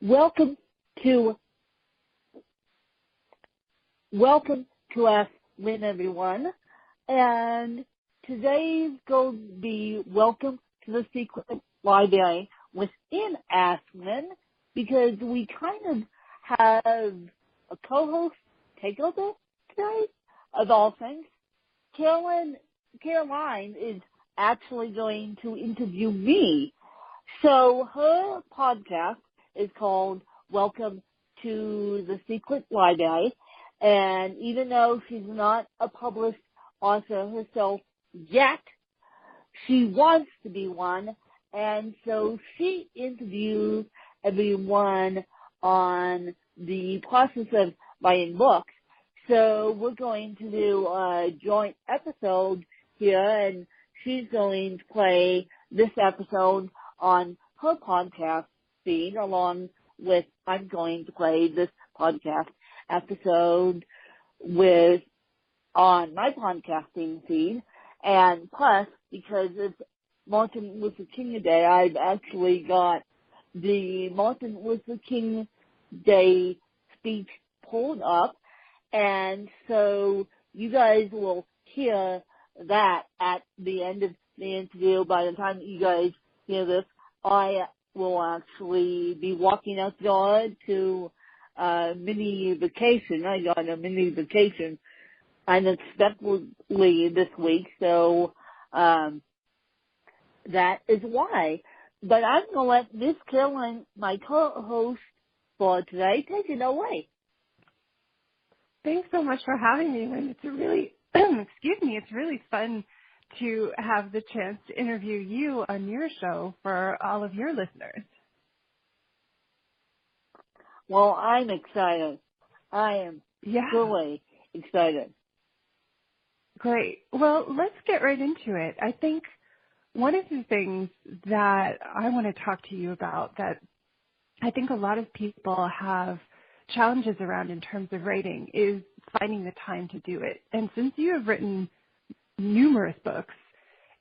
Welcome to Ask Lynn, everyone. And today's going to be Welcome to the Secret Library within Ask Lynn, because we kind of have a co-host takeover today, of all things. Caroline is actually going to interview me. So her podcast is called Welcome to the Secret Library, and even though she's not a published author herself yet, she wants to be one, and so she interviews everyone on the process of writing books. So we're going to do a joint episode here, and she's going to play this episode on her podcast feed, along with I'm going to play this podcast episode on my podcasting feed. And plus, because it's Martin Luther King Day, I've actually got the Martin Luther King Day speech pulled up, and so you guys will hear that at the end of the interview. By the time you guys hear this, I will actually be walking out the door to a mini vacation. I got a mini vacation unexpectedly this week, so that is why. But I'm going to let Miss Caroline, my co-host for today, take it away. Thanks so much for having me, Lynn. It's really, it's really fun to have the chance to interview you on your show for all of your listeners. Well, I'm excited. I am truly excited. Great. Well, let's get right into it. I think one of the things that I want to talk to you about that I think a lot of people have challenges around in terms of writing is finding the time to do it. And since you have written numerous books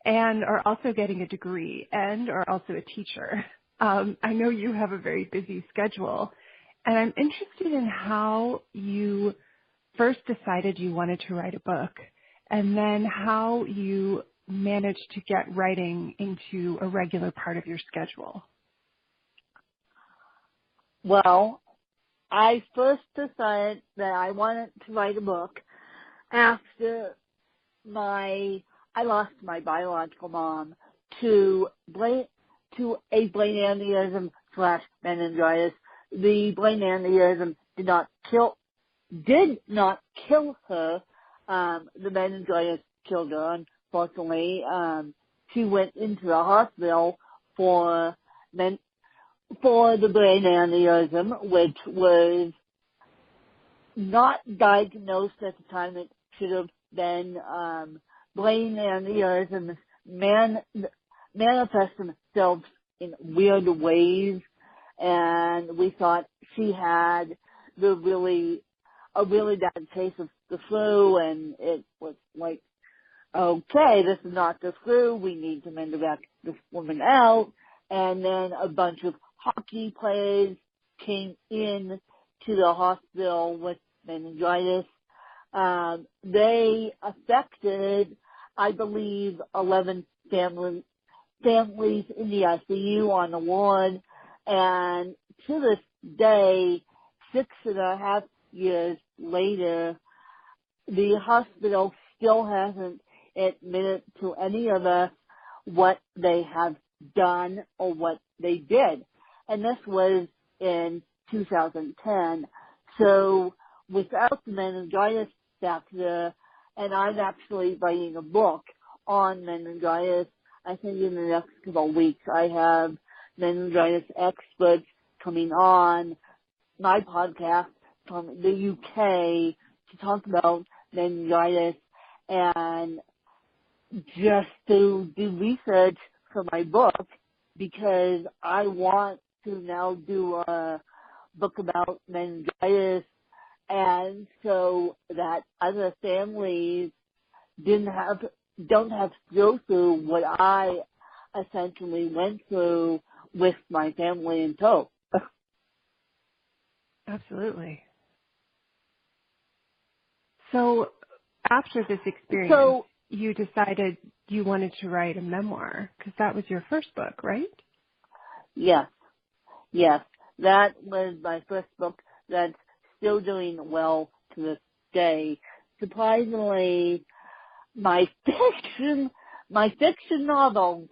and are also getting a degree and are also a teacher, I know you have a very busy schedule. And I'm interested in how you first decided you wanted to write a book, and then how you managed to get writing into a regular part of your schedule. Well, I first decided that I wanted to write a book after I lost my biological mom to a brain aneurysm / meningitis. The brain aneurysm did not kill her. The meningitis killed her, unfortunately. She went into the hospital for the brain aneurysm, which was not diagnosed at the time it should have been. Brain aneurysms manifest themselves in weird ways, and we thought she had a really bad case of the flu, and it was like, okay, this is not the flu, we need to medevac this woman out. And then a bunch of hockey players came in to the hospital with meningitis. They affected, I believe, 11 families in the ICU on the ward, and to this day, 6.5 years later, the hospital still hasn't admitted to any of us what they have done or what they did. And this was in 2010. So without the meningitis factor, and I'm actually writing a book on meningitis, I think in the next couple of weeks I have meningitis experts coming on my podcast from the UK to talk about meningitis and just to do research for my book, because I want to now do a book about meningitis, and so that other families don't have to go through what I essentially went through with my family in tow. Absolutely. So after this experience, So, you decided you wanted to write a memoir because that was your first book, right? yes, yes, that was my first book that's still doing well to this day. Surprisingly, my fiction novels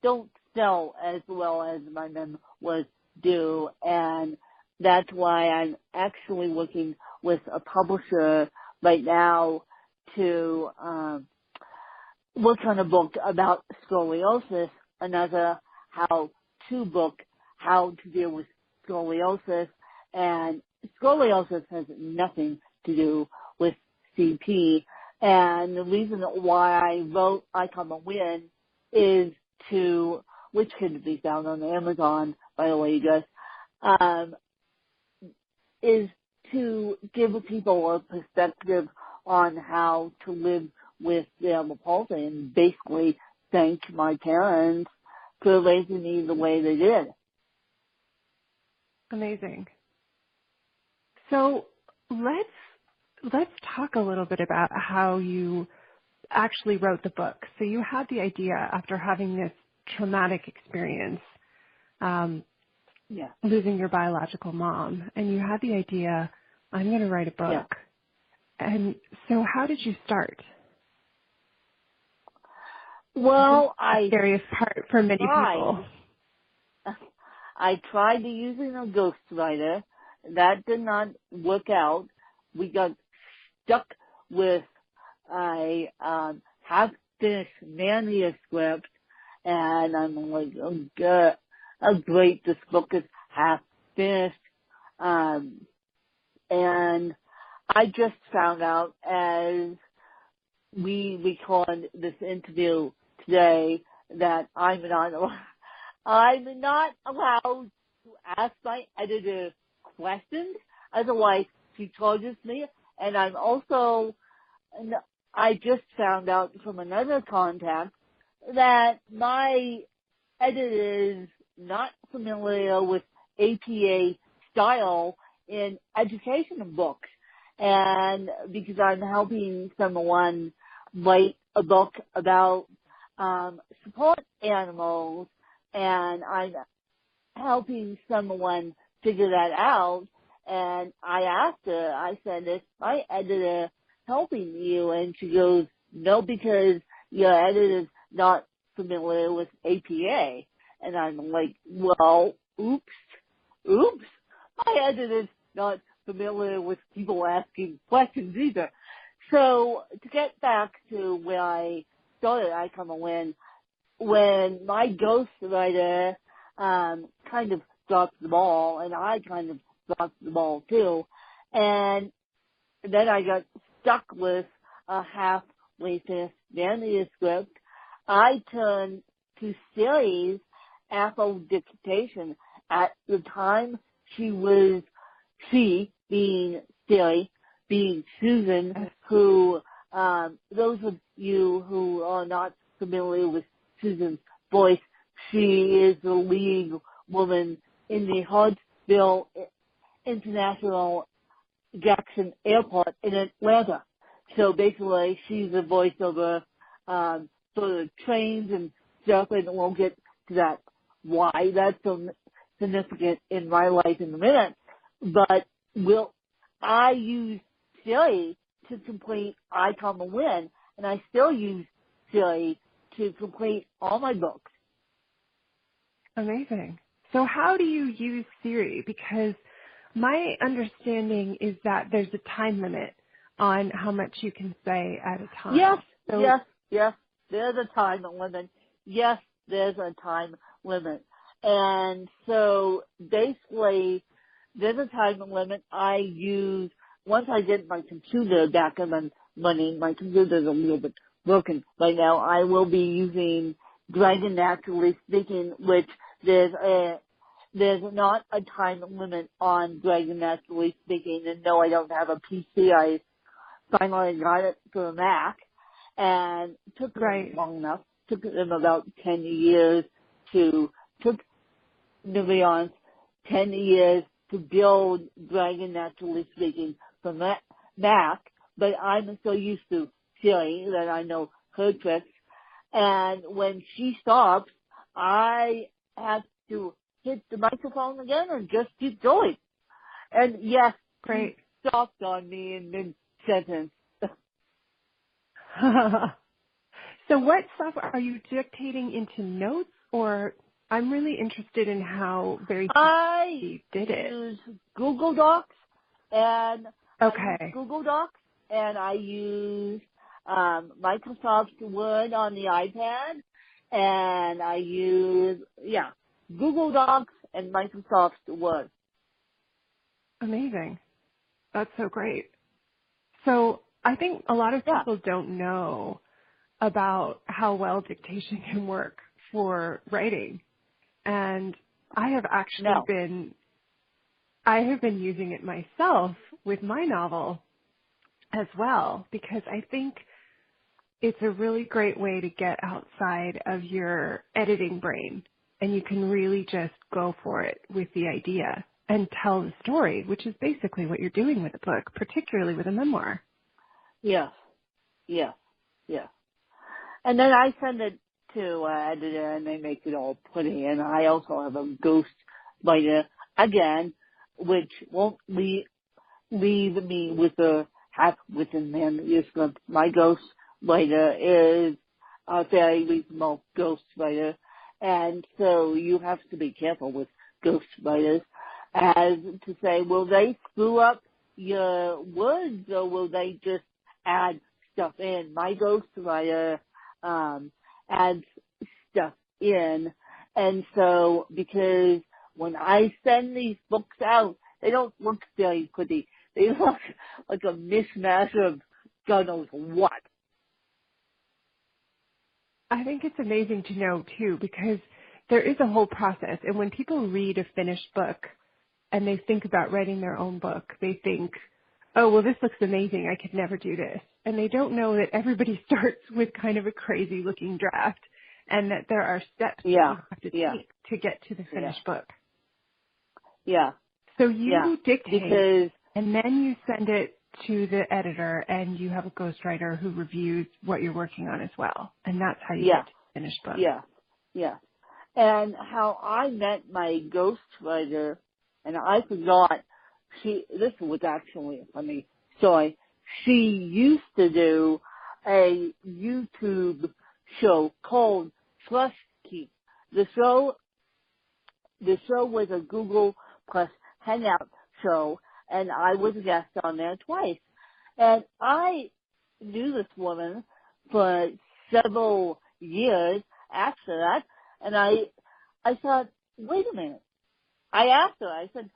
don't sell as well as my memoirs do, and that's why I'm actually working with a publisher right now to work on a book about scoliosis, another how-to book, how to deal with scoliosis, and scoliosis has nothing to do with CP. And the reason why I wrote I Come a Win is to, which can be found on Amazon, by the way, you guys, is to give people a perspective on how to live with cerebral palsy and basically thank my parents for raising me the way they did. Amazing. So let's talk a little bit about how you actually wrote the book. So you had the idea after having this traumatic experience, Yeah. losing your biological mom, and you had the idea, I'm going to write a book. Yeah. And so how did you start? Well, The scariest part for many people. I tried using a ghostwriter. That did not work out. We got stuck with a half-finished manuscript, and I'm like, oh God, how great this book is half-finished. And I just found out as we recorded this interview today that I'm not allowed to ask my editor questions. Otherwise, she charges me. And I just found out from another contact that my editor is not familiar with APA style in education books. And because I'm helping someone write a book about support animals, and I'm helping someone figure that out, and I asked her, I said, is my editor helping you? And she goes, no, because your editor's not familiar with APA. And I'm like, well, oops, my editor's not familiar with people asking questions either. So to get back to where I started, I Come a Win, when my ghostwriter kind of dropped the ball, and I kind of dropped the ball too, and then I got stuck with a halfway finished manuscript. I turned to Siri's dictation. At the time, she being Siri, being Susan, who, those of you who are not familiar with Susan's voice, she is the lead woman in the Hartsville International Jackson Airport in Atlanta. So basically, she's a voiceover for the trains and stuff, and we'll get to that, why that's so significant in my life in a minute. But I use Siri to complete I Come a Win, and I still use Siri to complete all my books. Amazing. So how do you use Siri? Because my understanding is that there's a time limit on how much you can say at a time. Yes, there's a time limit. Yes, there's a time limit. And so basically, there's a time limit I use once I get my computer back up and running. My computer's a little bit broken right now. I will be using Dragon Naturally Speaking, which there's not a time limit on Dragon Naturally Speaking. And no, I don't have a PC. I finally got it for a Mac, and it took them long enough. Took them about 10 years to, took Nubians 10 years to build Dragon Naturally Speaking for Mac, but I'm so used to Siri that I know her tricks. And when she stops, I have to hit the microphone again and just keep going. And yes, Great. she stopped on me in mid-sentence. So what stuff are you dictating into notes, or I'm really interested in how very I did it. use Google Docs and Okay. I use Microsoft Word on the iPad, and I use Google Docs and Microsoft Word. Amazing. That's so great. So I think a lot of people don't know about how well dictation can work for writing. And I have actually been using it myself with my novel as well, because I think it's a really great way to get outside of your editing brain, and you can really just go for it with the idea and tell the story, which is basically what you're doing with a book, particularly with a memoir. Yes. And then I send it to editor, and they make it all pretty. And I also have a ghost writer again, which won't leave me with a half-written manuscript. My ghost writer is a very reasonable ghost writer, and so you have to be careful with ghost writers, as to say, will they screw up your words, or will they just add stuff in? My ghost writer adds stuff in, and so because when I send these books out, they don't look very pretty. They look like a mishmash of God knows what. I think it's amazing to know, too, because there is a whole process. And when people read a finished book and they think about writing their own book, they think, oh, well, this looks amazing. I could never do this. And they don't know that everybody starts with kind of a crazy-looking draft, and that there are steps that you have to take to get to the finished book. Yeah. So you dictate, and then you send it to the editor, and you have a ghostwriter who reviews what you're working on as well. And that's how you get to the finished book. Yeah. And how I met my ghostwriter, and I forgot, this was actually a funny story. She used to do a YouTube show called Trust Keep. The show was a Google Plus Hangout show, and I was a guest on there twice. And I knew this woman for several years after that, and I thought, wait a minute. I asked her, I said,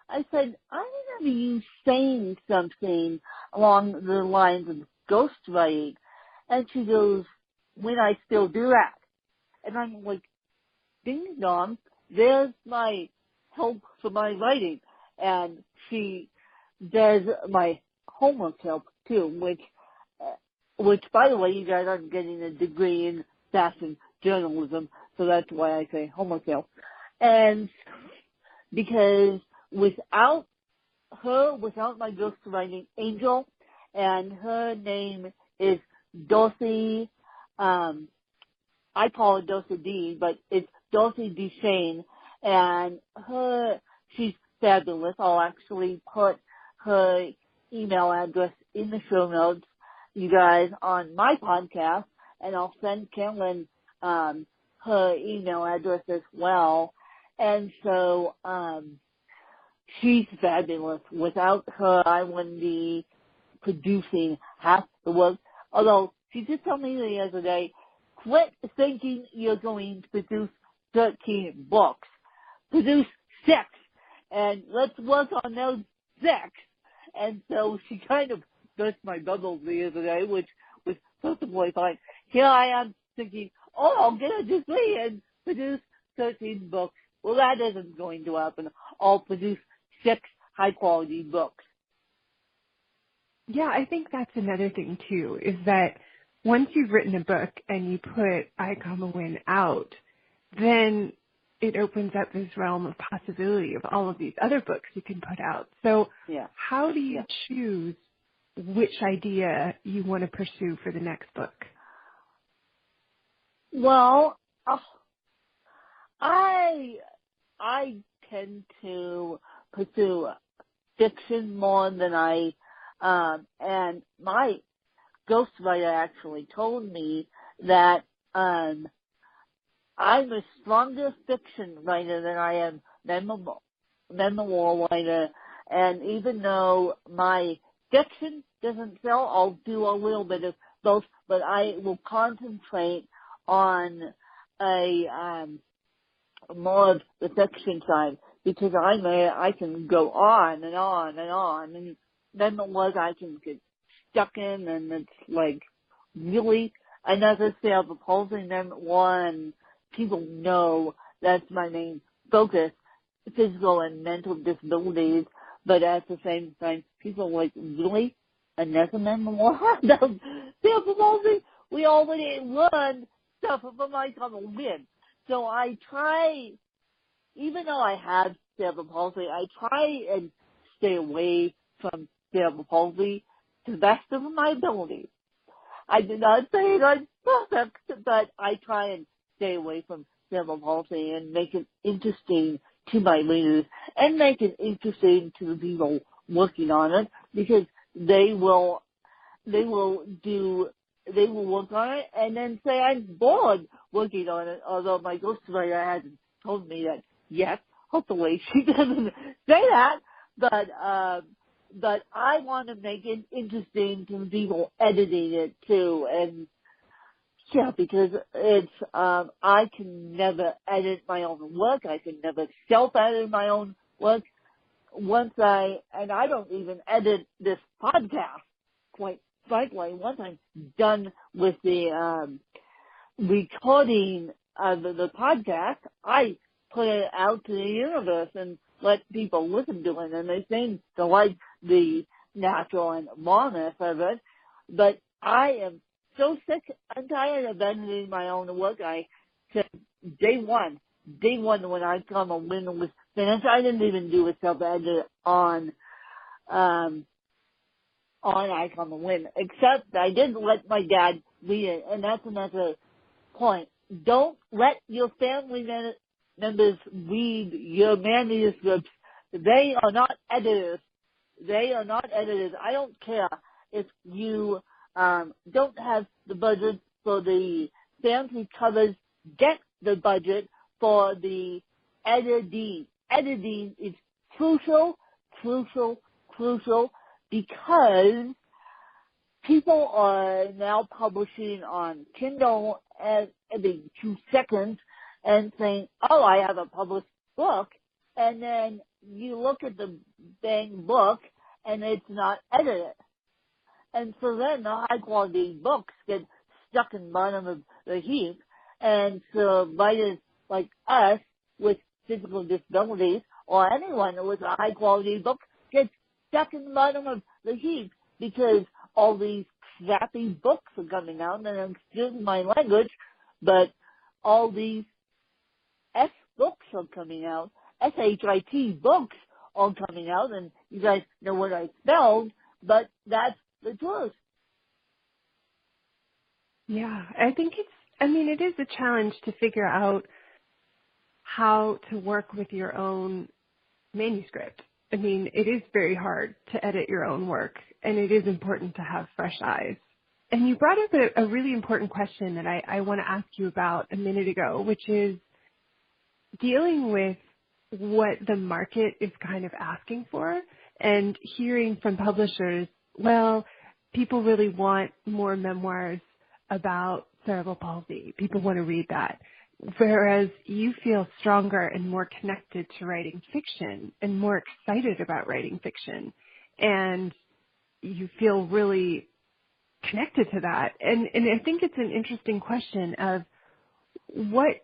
I remember you saying something along the lines of ghostwriting. And she goes, when I still do that. And I'm like, ding dong, there's my help for my writing. And she does my homework help too, which by the way, you guys are getting a degree in fashion journalism, so that's why I say homework help. And because without my ghostwriting angel, and her name is Dulcie, I call her Dulcie D, but it's Dulcie Duchesne, and she's fabulous. I'll actually put her email address in the show notes, you guys, on my podcast, and I'll send Carolyn her email address as well. And so she's fabulous. Without her, I wouldn't be producing half the work. Although she just told me the other day, quit thinking you're going to produce 13 books. Produce 6. And let's work on those 6. And so she kind of burst my bubble the other day, which was perfectly fine. Here I am thinking, I'll get a degree and produce 13 books. Well, that isn't going to happen. I'll produce 6 high-quality books. Yeah, I think that's another thing, too, is that once you've written a book and you put I Come a Win out, then it opens up this realm of possibility of all of these other books you can put out. So Yeah. how do you Yeah. choose which idea you want to pursue for the next book? Well, I tend to pursue fiction more than and my ghostwriter actually told me that I'm a stronger fiction writer than I am memoir writer, and even though my fiction doesn't sell, I'll do a little bit of both, but I will concentrate on a more of the fiction side because I can go on and on and on, and memoirs I can get stuck in, and it's like really another self-opposing memoir, and people know that's my main focus, physical and mental disabilities, but at the same time, people are like, really? Another memoir? Self-opposing? We already learned stuff from my common win. So I try, even though I have cerebral palsy, I try and stay away from cerebral palsy to the best of my ability. I do not say it I'm perfect, but I try and stay away from cerebral palsy and make it interesting to my readers and make it interesting to the people working on it, because they will work on it and then say I'm bored working on it, although my ghostwriter hasn't told me that yet. Hopefully she doesn't say that, but I want to make it interesting to the people editing it too, and yeah, because it's, I can never edit my own work. I can never self-edit my own work. And I don't even edit this podcast, quite frankly. Once I'm done with the, recording of the podcast, I put it out to the universe and let people listen to it, and they seem to like the natural and rawness of it. But I am so sick and tired of editing my own work. I said day one when I come a win was finished, I didn't even do a self-edit on I Come a Win, except I didn't let my dad read it, and that's another point. Don't let your family members read your manuscripts. They are not editors. They are not editors. I don't care if you don't have the budget for the fancy covers. Get the budget for the editing. Editing is crucial, because people are now publishing on Kindle every 2 seconds and saying, oh, I have a published book. And then you look at the dang book and it's not edited. And so then the high quality books get stuck in the bottom of the heap. And so writers like us with physical disabilities or anyone with a high quality book gets stuck in the bottom of the heap because all these crappy books are coming out, and excuse my language, but all these S books are coming out, SHIT books are coming out, and you guys know what I spelled, but that's the truth. Yeah, I think it is a challenge to figure out how to work with your own manuscript. I mean, it is very hard to edit your own work, and it is important to have fresh eyes. And you brought up a really important question that I want to ask you about a minute ago, which is dealing with what the market is kind of asking for and hearing from publishers, well, people really want more memoirs about cerebral palsy. People want to read that. Whereas you feel stronger and more connected to writing fiction and more excited about writing fiction. And you feel really connected to that. And I think it's an interesting question of what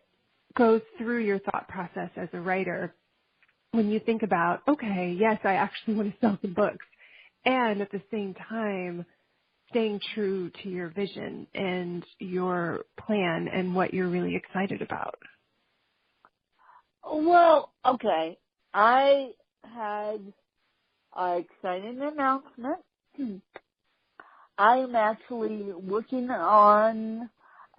goes through your thought process as a writer when you think about, okay, yes, I actually want to sell some books. And at the same time, staying true to your vision and your plan and what you're really excited about. Well, okay. I had an exciting announcement. I am actually working on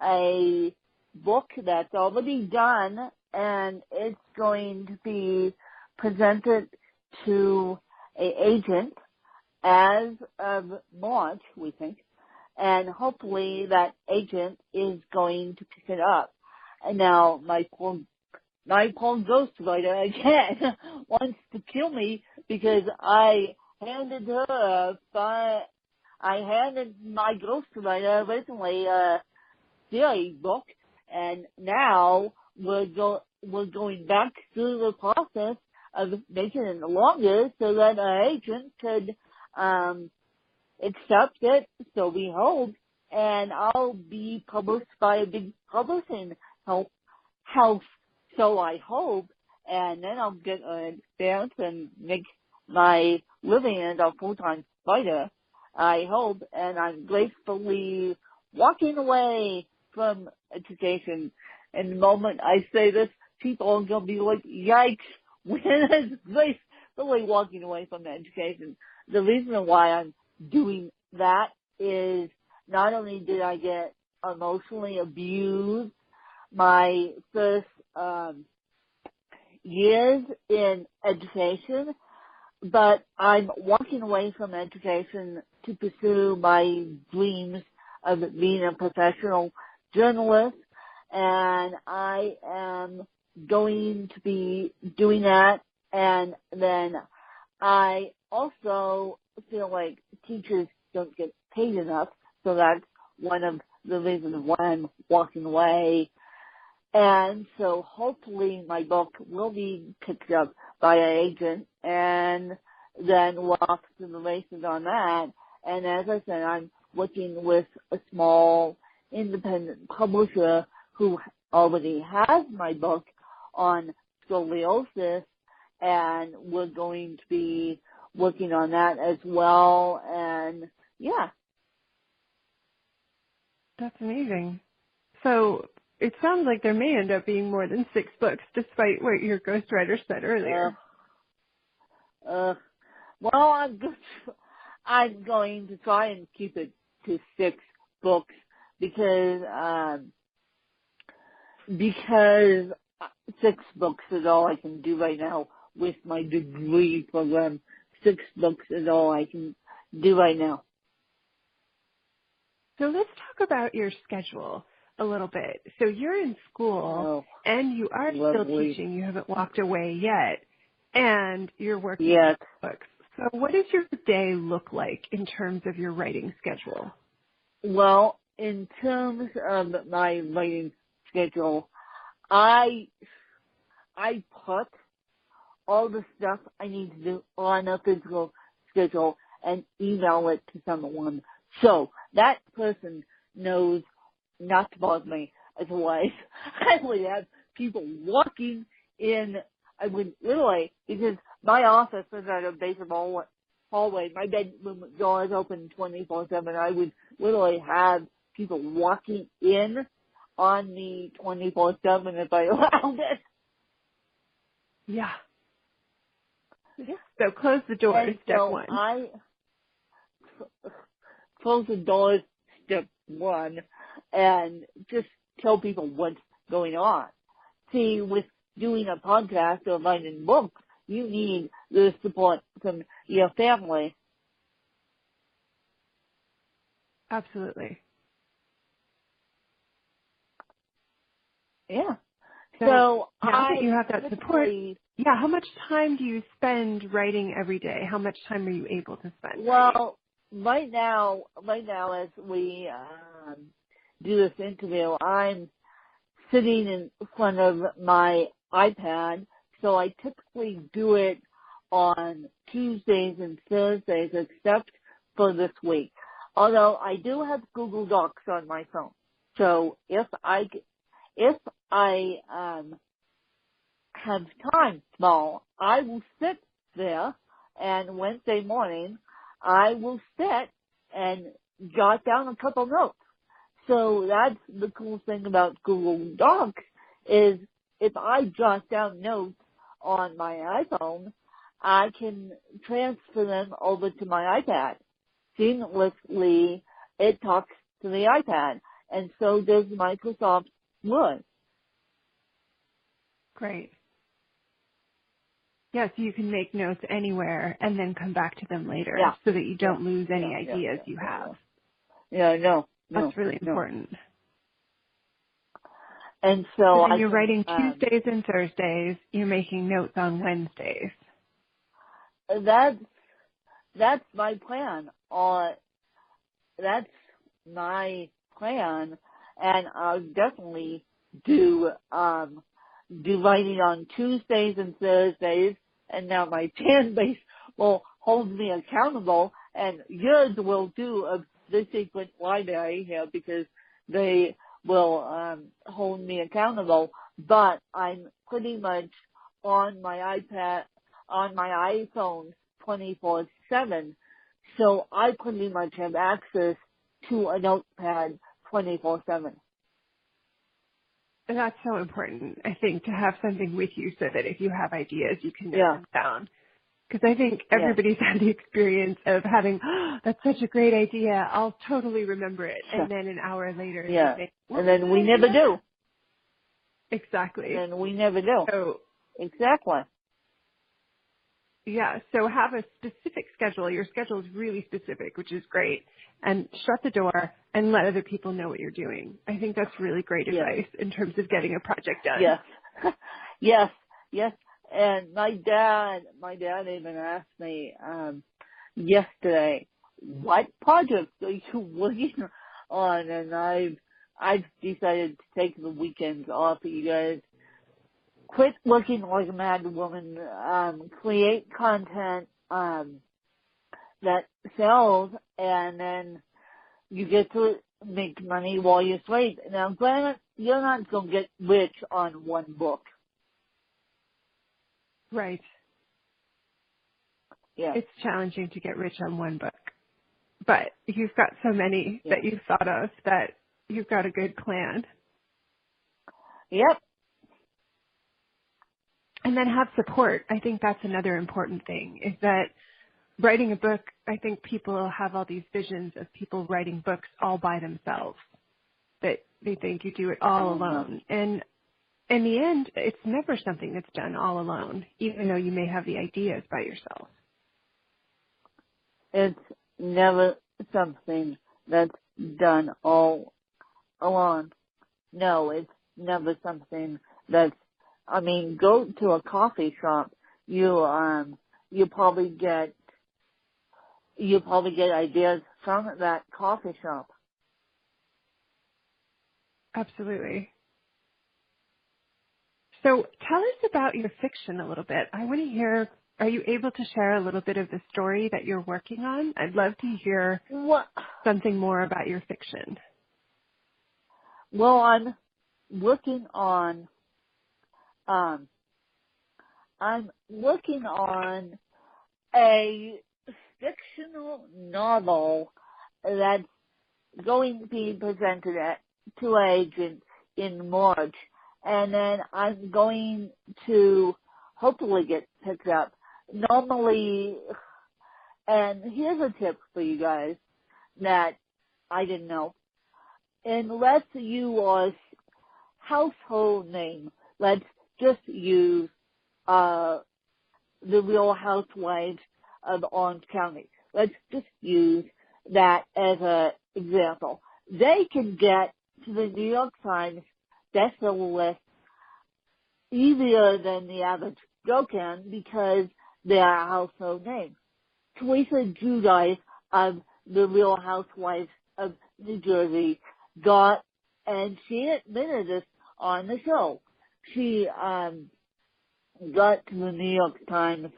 a book that's already done, and it's going to be presented to an agent as of March, we think, and hopefully that agent is going to pick it up. And now my poor ghostwriter again wants to kill me because I handed my ghostwriter originally a theory book, and now we're going back through the process of making it longer so that our agent could accept it. So we hope, and I'll be published by a big publishing house. So I hope, and then I'll get an experience and make my living as a full-time writer. I hope, and I'm gracefully walking away from education. And the moment I say this, people are going to be like, yikes, when is gracefully walking away from education? The reason why I'm doing that is not only did I get emotionally abused my first years in education, but I'm walking away from education to pursue my dreams of being a professional journalist, and I am going to be doing that. And then I also feel like teachers don't get paid enough, so that's one of the reasons why I'm walking away. And so hopefully my book will be picked up by an agent, and then we're off to the races on that. And as I said, I'm working with a small independent publisher who already has my book on scoliosis, and we're going to be working on that as well. And yeah. That's amazing. So it sounds like there may end up being more than 6 books, despite what your ghostwriter said earlier. Well, I'm going to try and keep it to 6 books because 6 books is all I can do right now with my degree program. 6 books is all I can do right now. So let's talk about your schedule a little bit. So you're in school and you are still teaching. You haven't walked away yet, and you're working on books. So what does your day look like in terms of your writing schedule? Well, in terms of my writing schedule, I put all the stuff I need to do on a physical schedule and email it to someone. So that person knows not to bother me. Otherwise, I would have people walking in. I would literally, because my office is at a basement hallway. My bedroom door is open 24/7. I would literally have people walking in on me 24/7 if I allowed it. Yeah. So close the doors, step so 1. I close the doors, step 1, and just tell people what's going on. See, with doing a podcast or writing books, you need the support from your family. Absolutely. Yeah. So now that you have that support, how much time do you spend writing every day? How much time are you able to spend? Well, right now, as we do this interview, I'm sitting in front of my iPad, so I typically do it on Tuesdays and Thursdays, except for this week. Although I do have Google Docs on my phone, so if I have time small, I will sit there, and Wednesday morning I will sit and jot down a couple notes. So that's the cool thing about Google Docs is if I jot down notes on my iPhone, I can transfer them over to my iPad. Seamlessly, it talks to the iPad, and so does Microsoft Word. Great. Yeah, so you can make notes anywhere and then come back to them later so that you don't lose any ideas you have. No. That's really important. And so you're writing Tuesdays and Thursdays. You're making notes on Wednesdays. That's my plan. That's my plan, and I'll definitely do writing on Tuesdays and Thursdays. And now my fan base will hold me accountable, and yours will do the Secret Library here because they will hold me accountable. But I'm pretty much on my iPad, on my iPhone 24/7, so I pretty much have access to a notepad 24/7. That's so important, I think, to have something with you so that if you have ideas, you can note them down. Because I think everybody's had the experience of having, that's such a great idea, I'll totally remember it. And then an hour later, they say, and then we never do. Exactly. And we never do. So, exactly. Yeah, so have a specific schedule. Your schedule is really specific, which is great. And shut the door and let other people know what you're doing. I think that's really great advice in terms of getting a project done. Yes. Yes. And my dad even asked me yesterday, what projects are you working on? And I've decided to take the weekends off, you guys. Quit working like a mad woman, create content that sells, and then you get to make money while you sleep. Now, granted, you're not going to get rich on one book. Right. Yeah. It's challenging to get rich on one book. But you've got so many that you've thought of that you've got a good plan. Yep. And then have support. I think that's another important thing, is that writing a book, I think people have all these visions of people writing books all by themselves, that they think you do it all alone. And in the end, it's never something that's done all alone, even though you may have the ideas by yourself. It's never something that's done all alone. No, it's never something that's, I mean, go to a coffee shop. You probably get ideas from that coffee shop. Absolutely. So tell us about your fiction a little bit. I want to hear, are you able to share a little bit of the story that you're working on? I'd love to hear something more about your fiction. Well, I'm working on a fictional novel that's going to be presented to agents in March, and then I'm going to hopefully get picked up. Normally, and here's a tip for you guys that I didn't know. Unless you are household name, let's just use the Real Housewives of Orange County. Let's just use that as an example. They can get to the New York Times bestseller list easier than the average Joe can because they are a household name. Teresa Giudice of the Real Housewives of New Jersey got, and she admitted this on the show, she got to the New York Times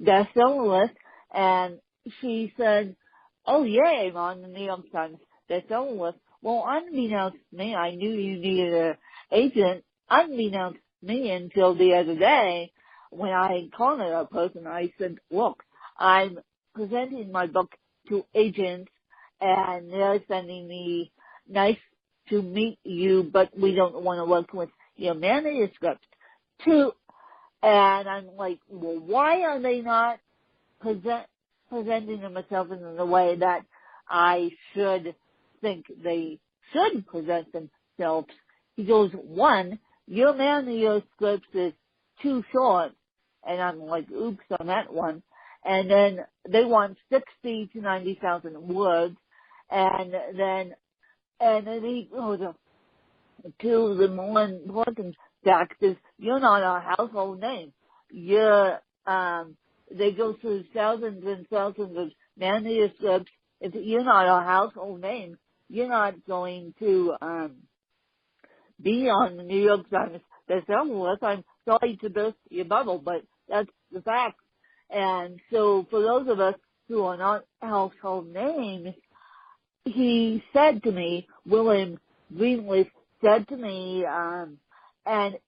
bestseller list, and she said, oh yay, I'm on the New York Times bestseller list. Well, unbeknownst to me, I knew you needed an agent. Unbeknownst to me until the other day, when I called a person, I said, look, I'm presenting my book to agents, and they're sending me, nice to meet you, but we don't want to work with your manuscript. two, and I'm like, well, why are they not presenting themselves in the way that I should think they should present themselves? He goes, one, your manuscript is too short. And I'm like, oops on that one. And then they want 60 to 90,000 words. And then he goes to the more important fact is you're not a household name. They go through thousands and thousands of manuscripts. If you're not a household name, you're not going to, be on the New York Times bestseller list. I'm sorry to burst your bubble, but that's the fact. And so for those of us who are not household names, he said to me, William Greenleaf said to me, and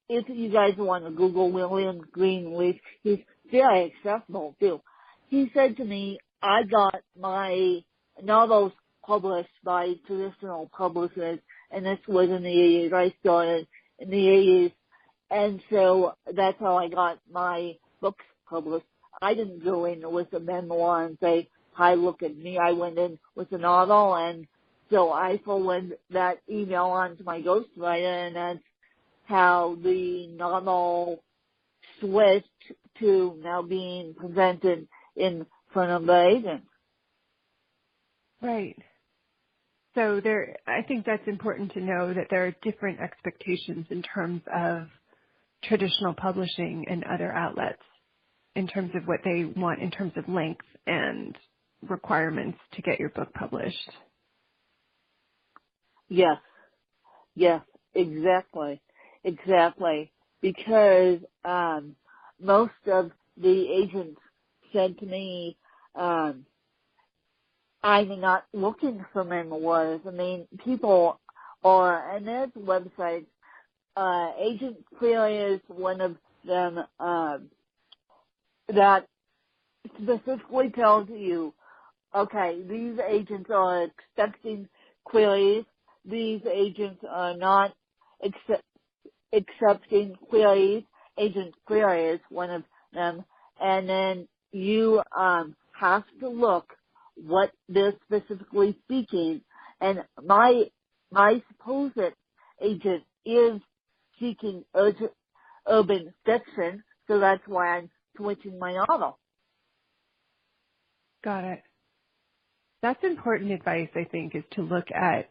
if you guys want to Google William Greenleaf, he's very accessible too. He said to me, I got my novels published by traditional publishers, and this was in the 80s. I started in the 80s, and so that's how I got my books published. I didn't go in with a memoir and say, hi, look at me. I went in with a novel, and so I forwarded that email on to my ghostwriter, and that's how the novel switched to now being presented in front of the agent. Right. So I think that's important to know that there are different expectations in terms of traditional publishing and other outlets in terms of what they want in terms of length and requirements to get your book published. Yes, exactly. Because most of the agents said to me, I'm not looking for memoirs. I mean, people are, and there's websites, Agent Query is one of them, that specifically tells you, okay, these agents are expecting queries. These agents are not accepting queries. Agent Query is one of them. And then you have to look what they're specifically seeking. And my supposed agent is seeking urban fiction, so that's why I'm switching my novel. Got it. That's important advice, I think, is to look at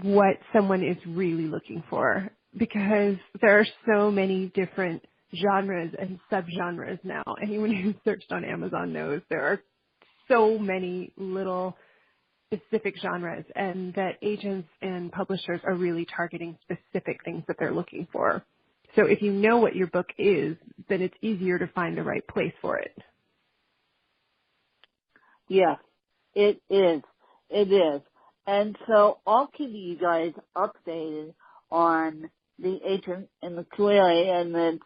what someone is really looking for, because there are so many different genres and subgenres now. Anyone who's searched on Amazon knows there are so many little specific genres, and that agents and publishers are really targeting specific things that they're looking for. So if you know what your book is, then it's easier to find the right place for it. Yeah, it is. And so I'll keep you guys updated on the agent and the query, and then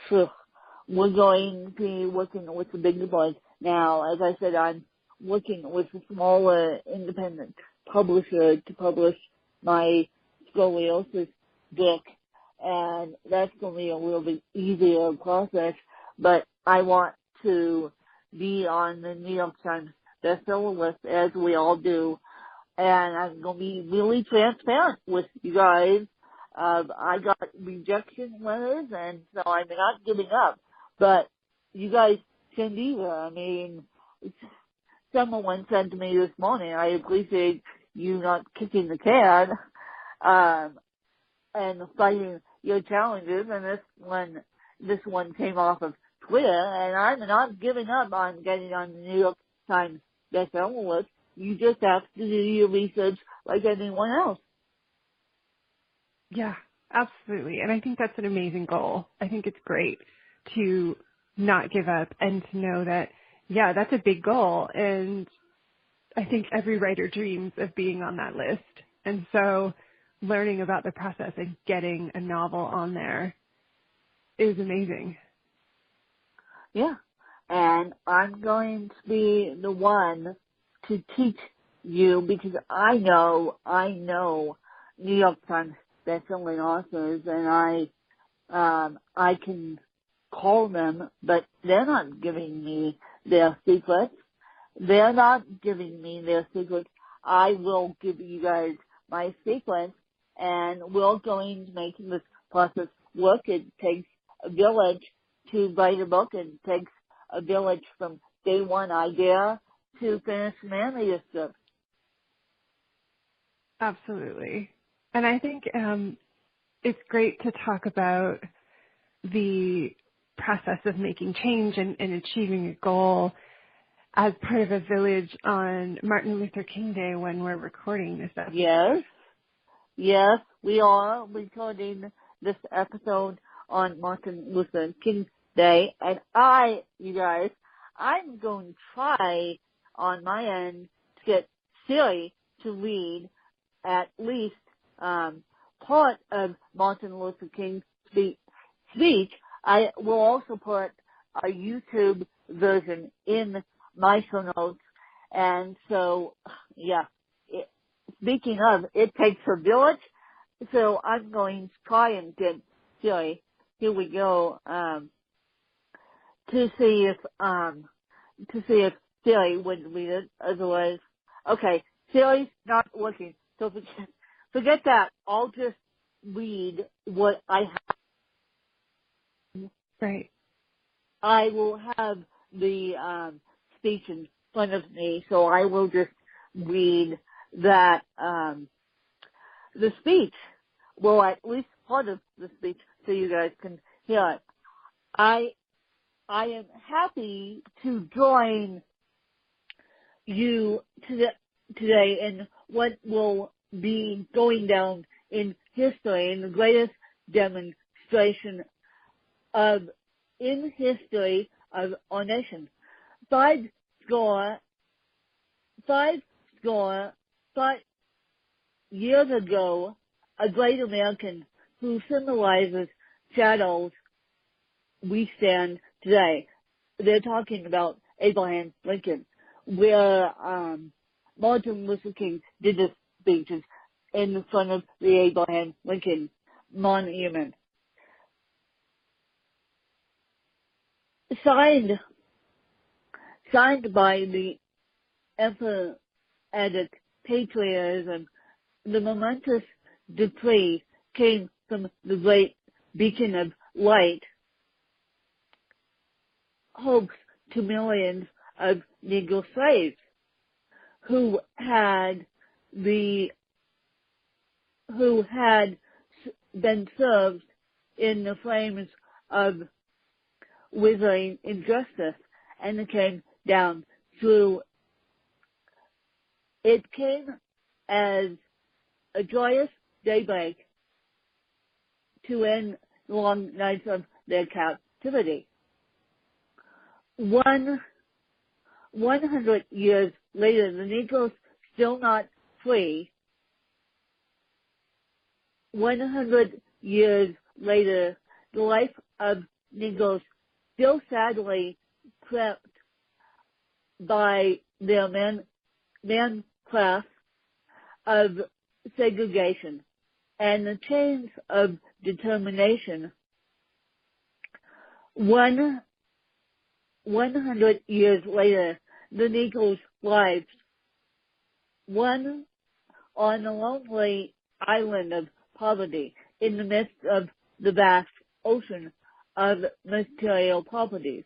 we're going to be working with the big boys. Now, as I said, I'm working with a smaller independent publisher to publish my scoliosis book, and that's going to be a little bit easier process, but I want to be on the New York Times bestseller list, as we all do, and I'm going to be really transparent with you guys. I got rejection letters, and so I'm not giving up, but you guys shouldn't either. I mean, someone said to me this morning, I appreciate you not kicking the can, and fighting your challenges, and this one came off of Twitter, and I'm not giving up on getting on the New York Times bestseller list. You just have to do your research like anyone else. Yeah, absolutely. And I think that's an amazing goal. I think it's great to not give up and to know that, yeah, that's a big goal. And I think every writer dreams of being on that list. And so learning about the process and getting a novel on there is amazing. Yeah. And I'm going to be the one to teach you, because I know New York Times bestselling authors, and I can call them, but they're not giving me their secrets. They're not giving me their secrets. I will give you guys my secrets, and we're going to make this process work. It takes a village to write a book. It takes a village from day one idea to finish manuscript. Absolutely. And I think it's great to talk about the process of making change and achieving a goal as part of a village on Martin Luther King Day when we're recording this episode. Yes, we are recording this episode on Martin Luther King Day, and you guys, I'm going to try on my end to get Siri to read at least part of Martin Luther King's speech. I will also put a YouTube version in my show notes. And so, speaking of, it takes a village. So I'm going to try and get Siri. Here we go. To see if Siri would read it. Otherwise, okay, Siri's not working. So forget that. I'll just read what I have. Right. I will have the speech in front of me, so I will just read that the speech. Well, at least part of the speech, so you guys can hear it. I am happy to join you today in what will be going down in history, in the greatest demonstration in history of our nation. Five score years ago, a great American who symbolizes shadows we stand today. They're talking about Abraham Lincoln, where Martin Luther King did his speeches in front of the Abraham Lincoln Monument. Signed by the emphatic patriotism, the momentous decree came from the great beacon of light, hopes to millions of Negro slaves who had been served in the flames of withering injustice, and it came down through. It came as a joyous daybreak to end the long nights of their captivity. 100 years later, the Negroes still not free. 100 years later, the life of Negroes still sadly crept by their mancraft of segregation and the chains of determination. 100 years later, the Negroes' lives, one on a lonely island of poverty in the midst of the vast ocean of material properties.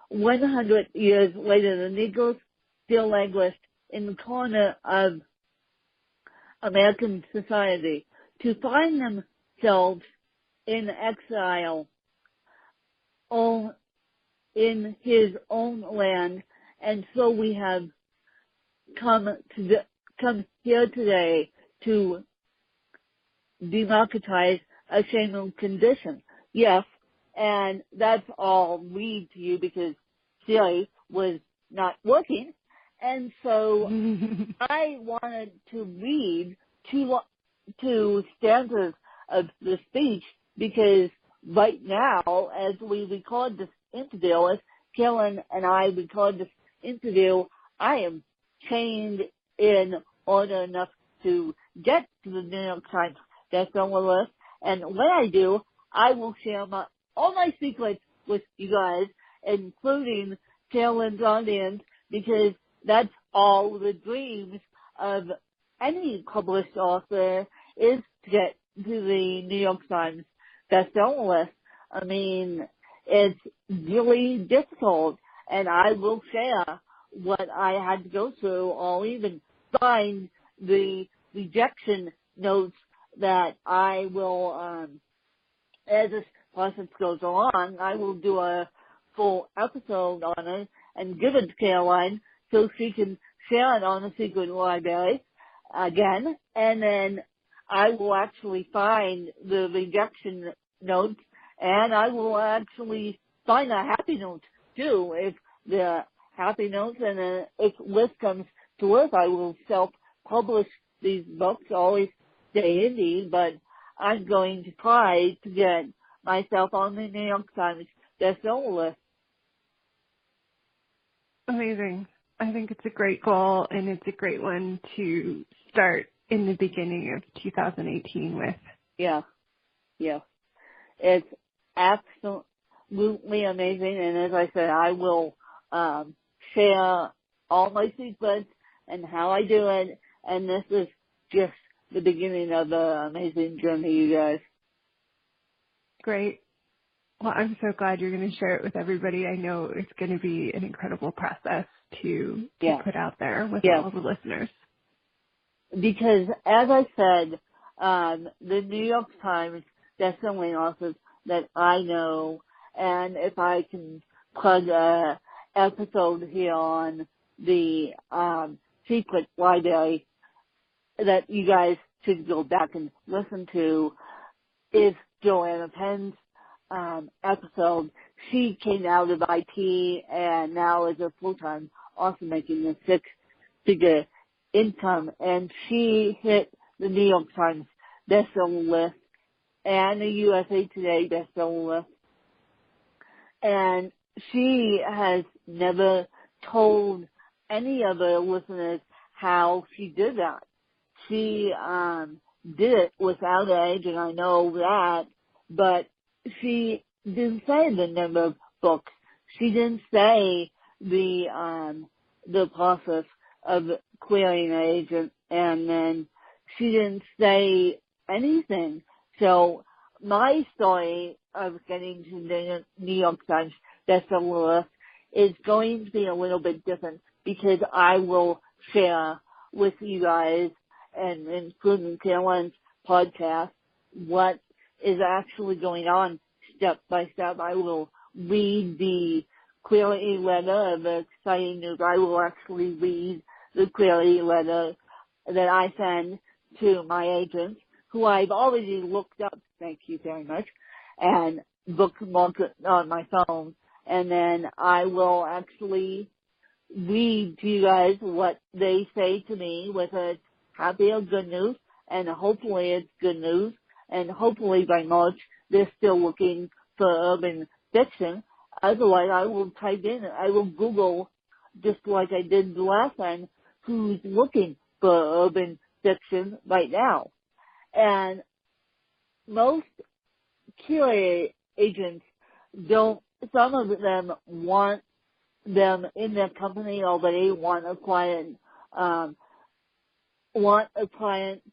100 years later, the Negroes still languished in the corner of American society to find themselves in exile in his own land, and so we have come here today to democratize a shameful condition. Yes, and that's all read to you because Siri was not working, and so I wanted to read two stanzas of the speech because right now, as we record this interview, as Kellen and I record this interview, I am chained in order enough to get to the New York Times bestseller list, and when I do, I will share all my secrets with you guys, including Carolyn's audience, because that's all the dreams of any published author is to get to the New York Times bestseller list. I mean, it's really difficult, and I will share what I had to go through. I'll even find the rejection notes that I will, as this process goes along, I will do a full episode on it and give it to Caroline so she can share it on the Secret Library again, and then I will actually find the rejection notes, and I will actually find the happy notes too. If the happy notes and if list comes to earth, I will self-publish these books, always stay indie, but I'm going to try to get myself on the New York Times bestseller list. Amazing. I think it's a great goal, and it's a great one to start in the beginning of 2018 with. Yeah. It's absolutely amazing, and as I said, I will share all my secrets and how I do it, and this is just the beginning of the amazing journey, you guys. Great. Well, I'm so glad you're going to share it with everybody. I know it's going to be an incredible process to put out there with all the listeners. Because, as I said, the New York Times bestselling authors that I know, and if I can plug a episode here on the Secret Library that you guys should go back and listen to, is Joanna Penn's episode. She came out of IT and now is a full-time author making a six-figure income, and she hit the New York Times bestseller list and the USA Today bestseller list, and she has never told any of the listeners how she did that. She did it without an agent, I know that, but she didn't say the number of books. She didn't say the process of querying an agent, and then she didn't say anything. So my story of getting to the New York Times bestseller list is going to be a little bit different, because I will share with you guys, and including Caroline's podcast, what is actually going on step by step. I will read the query letter of exciting news. I will actually read the query letter that I send to my agents, who I've already looked up, thank you very much, and bookmarked it on my phone. And then I will actually read to you guys what they say to me, whether it's happy or good news, and hopefully it's good news, and hopefully by March they're still looking for urban fiction. Otherwise, I will type in, I will Google, just like I did the last time, who's looking for urban fiction right now. And most QA agents don't, some of them want them in their company already, want a client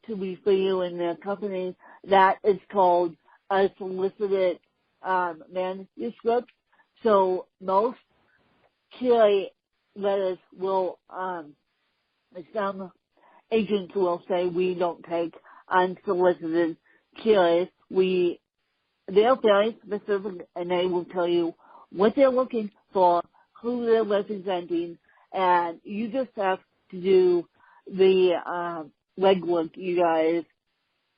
to refer you in their company. That is called a solicited manuscript. So most QA letters will, some agents will say we don't take unsolicited QAs. They're very specific, and they will tell you what they're looking for, who they're representing, and you just have to do the legwork, you guys.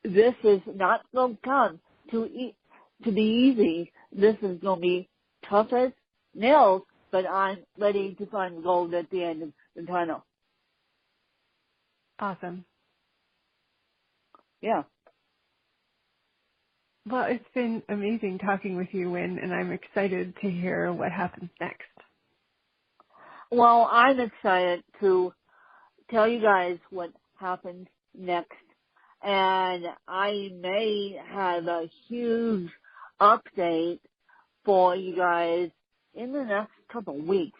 This is not going to come to be easy. This is going to be tough as nails, but I'm ready to find gold at the end of the tunnel. Awesome. Yeah. Well, it's been amazing talking with you, Wynn, and I'm excited to hear what happens next. Well, I'm excited to tell you guys what happens next, and I may have a huge update for you guys in the next couple of weeks.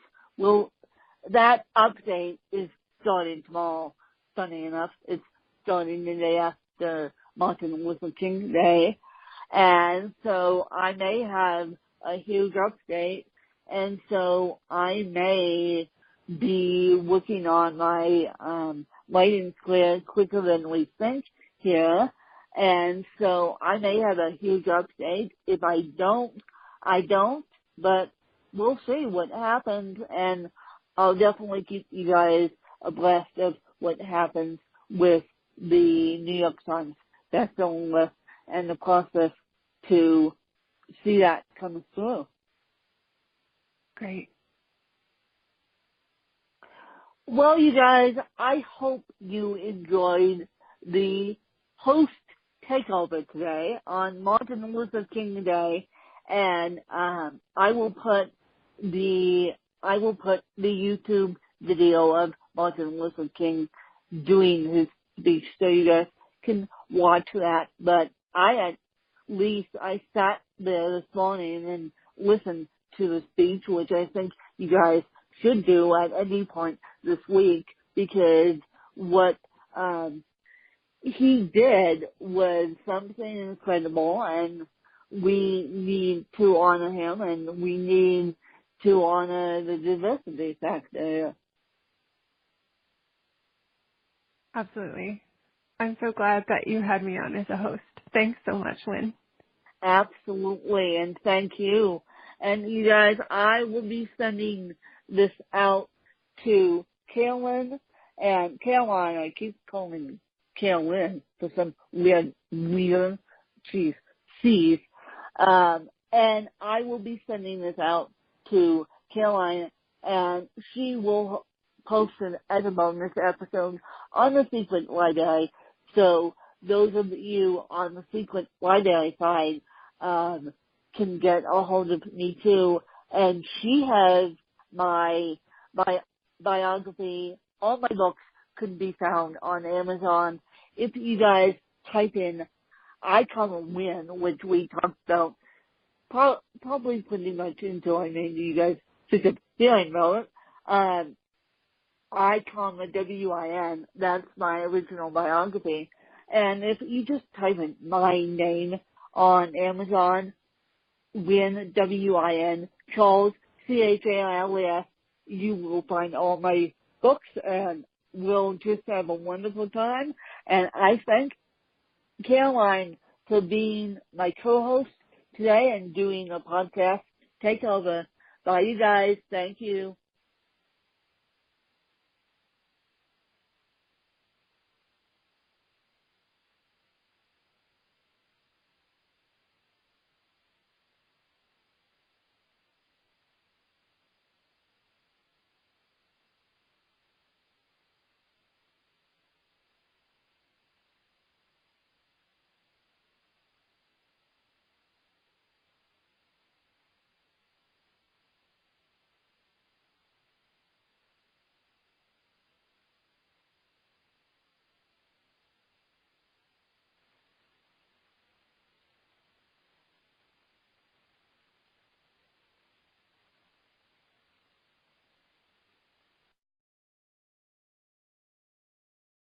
That update is starting tomorrow. Funny enough, it's starting the day after Martin Luther King Day. And so I may have a huge update, and so I may be working on my lighting clear quicker than we think here. And so I may have a huge update. If I don't, I don't, but we'll see what happens, and I'll definitely keep you guys abreast of what happens with the New York Times bestselling list and the process to see that come through. Great. Well, you guys, I hope you enjoyed the host takeover today on Martin Luther King Day, and I will put the YouTube video of Martin Luther King doing his speech so you guys can watch that. But I sat there this morning and listened to the speech, which I think you guys should do at any point this week, because what he did was something incredible, and we need to honor him, and we need to honor the diversity factor. Absolutely. I'm so glad that you had me on as a host. Thanks so much, Lynn. Absolutely, and thank you. And you guys, I will be sending this out to Carolyn and Caroline. I keep calling Carolyn for some weird reason. She's C's. And I will be sending this out to Caroline, and she will post it as a bonus episode on the Secret Library. So those of you on the Secret Library side can get a hold of me too. And she has my biography. All my books could be found on Amazon. If you guys type in Icon of Win, which we talked about probably pretty much until I made you guys sick of hearing about it, Icon, the W-I-N, that's my original biography. And if you just type in my name on Amazon, Win, W-I-N, Charles, C-H-A-R-L-E-S, you will find all my books, and we'll just have a wonderful time. And I thank Caroline for being my co-host today and doing a podcast takeover. Bye, you guys. Thank you.